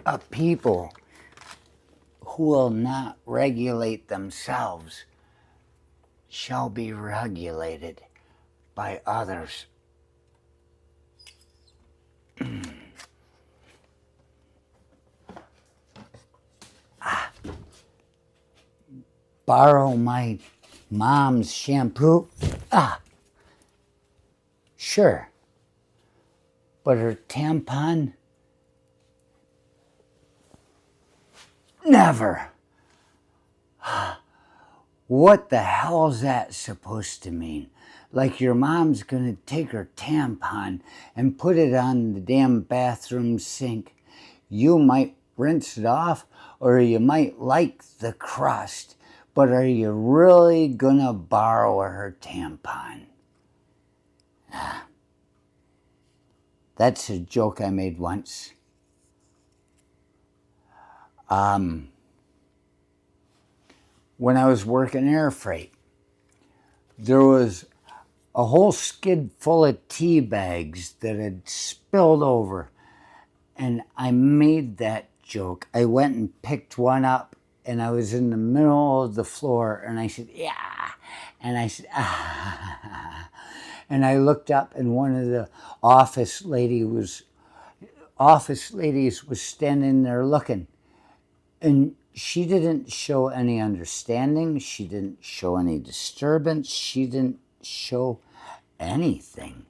A people who will not regulate themselves shall be regulated by others. Borrow my mom's shampoo? Sure. But her tampon? Never. What the hell's that supposed to mean? Like your mom's gonna take her tampon and put it on the damn bathroom sink. You might rinse it off, or you might like the crust, but are you really gonna borrow her tampon? That's a joke I made once. When I was working air freight, there was a whole skid full of tea bags that had spilled over, and I made that joke. I went and picked one up, and I was in the middle of the floor, and I said, yeah, and I said, ah, and I looked up, and one of the office ladies was standing there looking, and she didn't show any understanding. She didn't show any disturbance. She didn't show anything.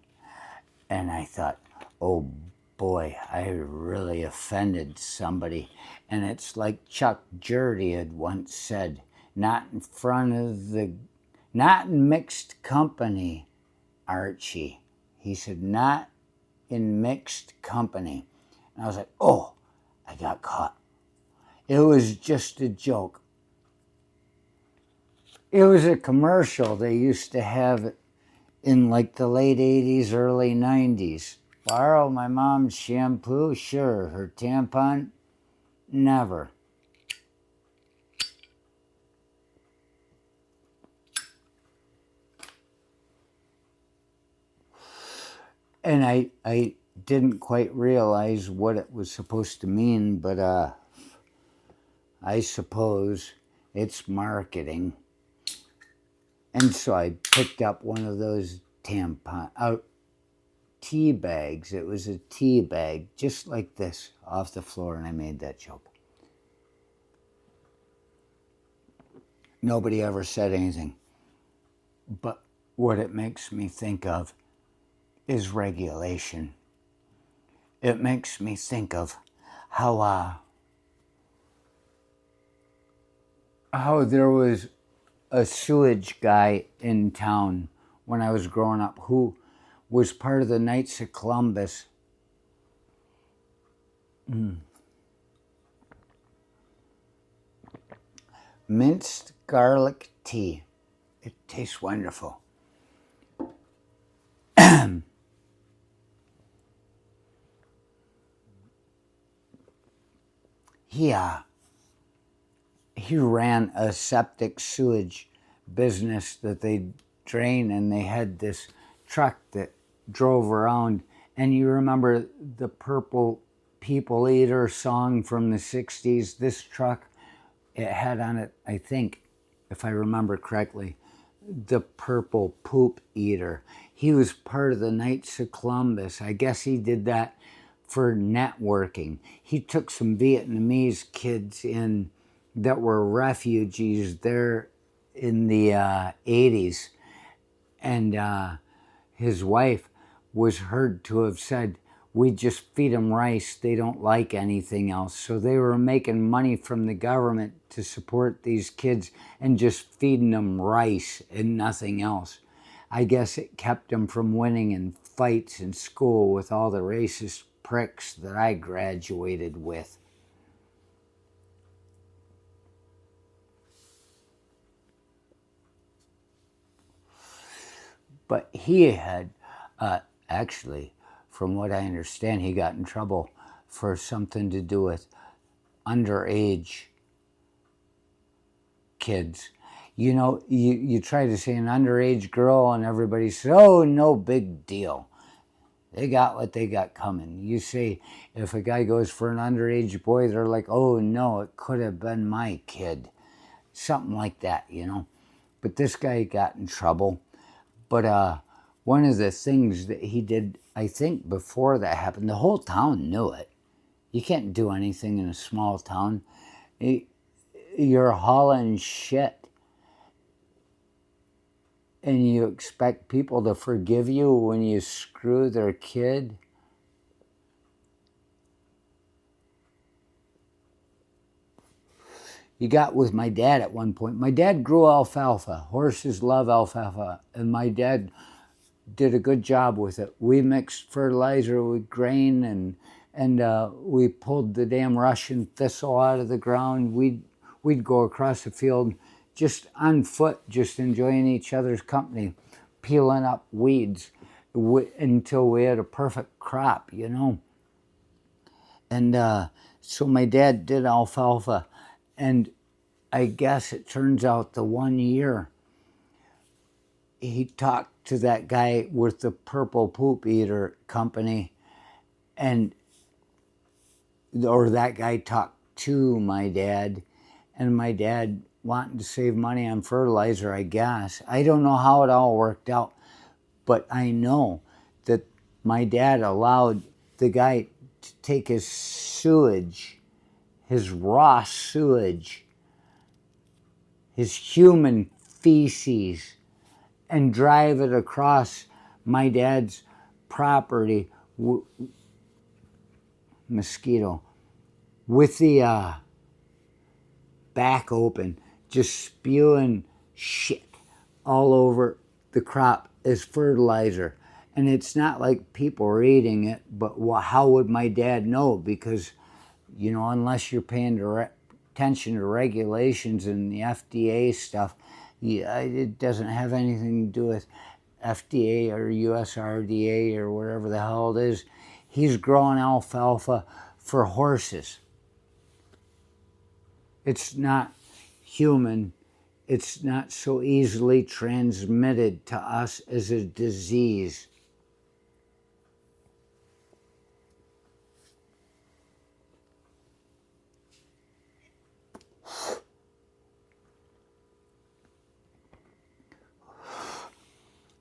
And I thought, oh boy, I really offended somebody. And it's like Chuck Jurdy had once said, not in mixed company, Archie. He said, not in mixed company. And I was like, oh, I got caught. It was just a joke. It was a commercial they used to have in like the late 80s, early 90s. Borrow my mom's shampoo? Sure. Her tampon? Never. And I didn't quite realize what it was supposed to mean, but I suppose it's marketing. And so I picked up one of those tea bags. It was a tea bag, just like this, off the floor, and I made that joke. Nobody ever said anything. But what it makes me think of is regulation. It makes me think of how there was a sewage guy in town when I was growing up who was part of the Knights of Columbus. Minced garlic tea. It tastes wonderful. He ran a septic sewage business that they drain, and they had this truck that drove around. And you remember the Purple People Eater song from the 60s? This truck, it had on it, I think, if I remember correctly, the Purple Poop Eater. He was part of the Knights of Columbus. I guess he did that for networking. He took some Vietnamese kids in that were refugees there in the 80s. And his wife was heard to have said, we just feed them rice. They don't like anything else. So they were making money from the government to support these kids and just feeding them rice and nothing else. I guess it kept them from winning in fights in school with all the racist pricks that I graduated with. But he had, actually, from what I understand, he got in trouble for something to do with underage kids. You know, you try to say an underage girl and everybody says, oh, no big deal. They got what they got coming. You say, if a guy goes for an underage boy, they're like, oh no, it could have been my kid. Something like that, you know. But this guy got in trouble. But one of the things that he did, I think before that happened, the whole town knew it. You can't do anything in a small town. You're hauling shit and you expect people to forgive you when you screw their kid. You got with my dad at one point. My dad grew alfalfa. Horses love alfalfa. And my dad did a good job with it. We mixed fertilizer with grain and we pulled the damn Russian thistle out of the ground. We'd go across the field just on foot, just enjoying each other's company, peeling up weeds until we had a perfect crop, you know. And so my dad did alfalfa, and I guess it turns out the one year he talked to that guy with the purple poop eater company, or that guy talked to my dad, and my dad wanting to save money on fertilizer, I guess. I don't know how it all worked out, but I know that my dad allowed the guy to take his sewage, his raw sewage, his human feces, and drive it across my dad's property, mosquito, with the back open, just spewing shit all over the crop as fertilizer. And it's not like people are eating it, but how would my dad know? Because, you know, unless you're paying attention to regulations and the FDA stuff, it doesn't have anything to do with FDA or USRDA or whatever the hell it is. He's growing alfalfa for horses. It's not human. It's not so easily transmitted to us as a disease.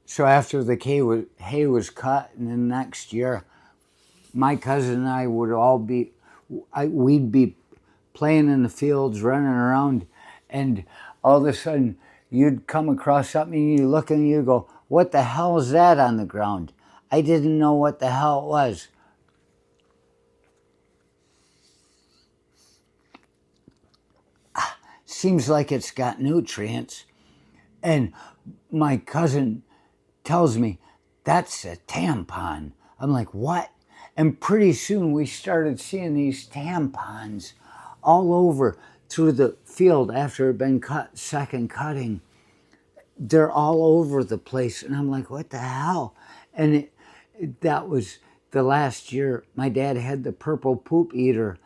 So after the hay was cut, and then next year, my cousin and I would all we'd be playing in the fields, running around, and all of a sudden you'd come across something and you look and you go, what the hell is that on the ground? I didn't know what the hell it was. Seems like it's got nutrients. And my cousin tells me, that's a tampon. I'm like, what? And pretty soon we started seeing these tampons all over through the field after it had been cut, second cutting. They're all over the place. And I'm like, what the hell? And that was the last year my dad had the purple poop eater,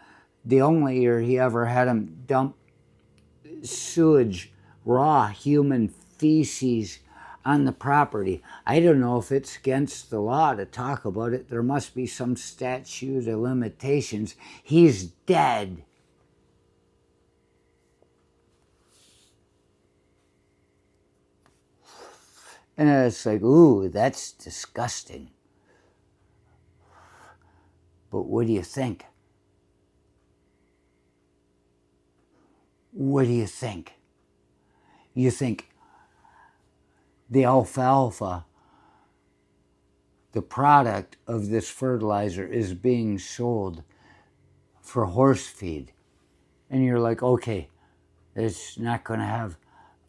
the only year he ever had him dump sewage, raw human feces on the property. I don't know if it's against the law to talk about it. There must be some statute of limitations. He's dead. And it's like, ooh, that's disgusting. But what do you think? What do you think? You think the alfalfa, the product of this fertilizer, is being sold for horse feed. And you're like, okay, it's not going to have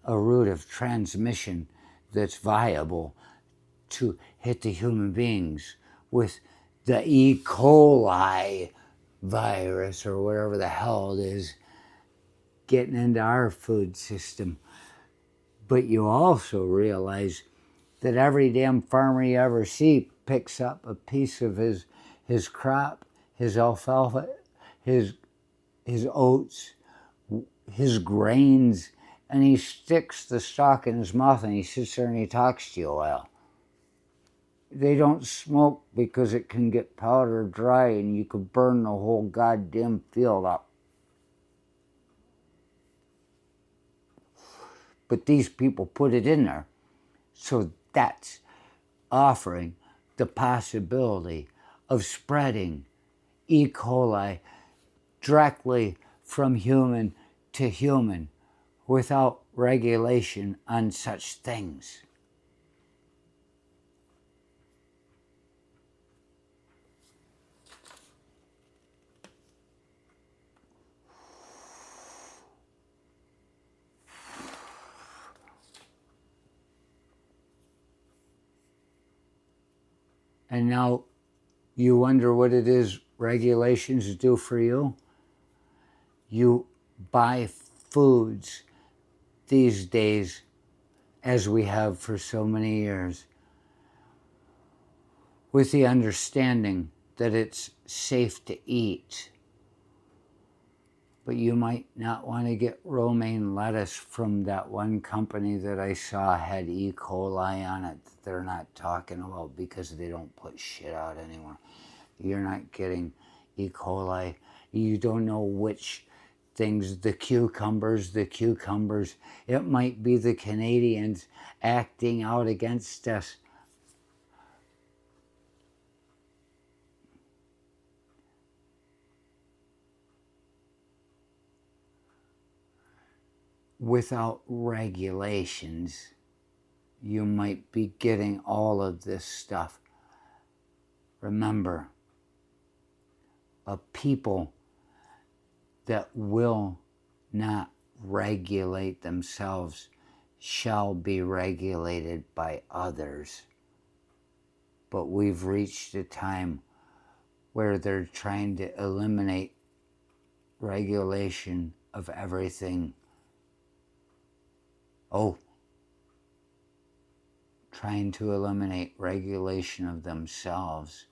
a route of transmission that's viable to hit the human beings with the E. Coli virus or whatever the hell it is getting into our food system. But you also realize that every damn farmer you ever see picks up a piece of his crop, his alfalfa, his oats, his grains, and he sticks the stalk in his mouth and he sits there and he talks to you a while. they don't smoke because it can get powder dry and you could burn the whole goddamn field up. But these people put it in there. So that's offering the possibility of spreading E. coli directly from human to human without regulation on such things. And now you wonder what it is regulations do for you? You buy foods these days, as we have for so many years, with the understanding that it's safe to eat. But you might not want to get romaine lettuce from that one company that I saw had E. coli on it that they're not talking about because they don't put shit out anymore. You're not getting E. coli. You don't know which things, the cucumbers. It might be the Canadians acting out against us. Without regulations, you might be getting all of this stuff. Remember, a people that will not regulate themselves shall be regulated by others. But we've reached a time where they're trying to eliminate regulation of everything. Oh, trying to eliminate regulation of themselves,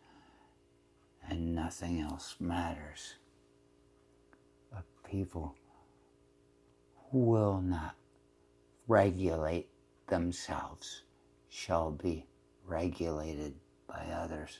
and nothing else matters. A people who will not regulate themselves shall be regulated by others.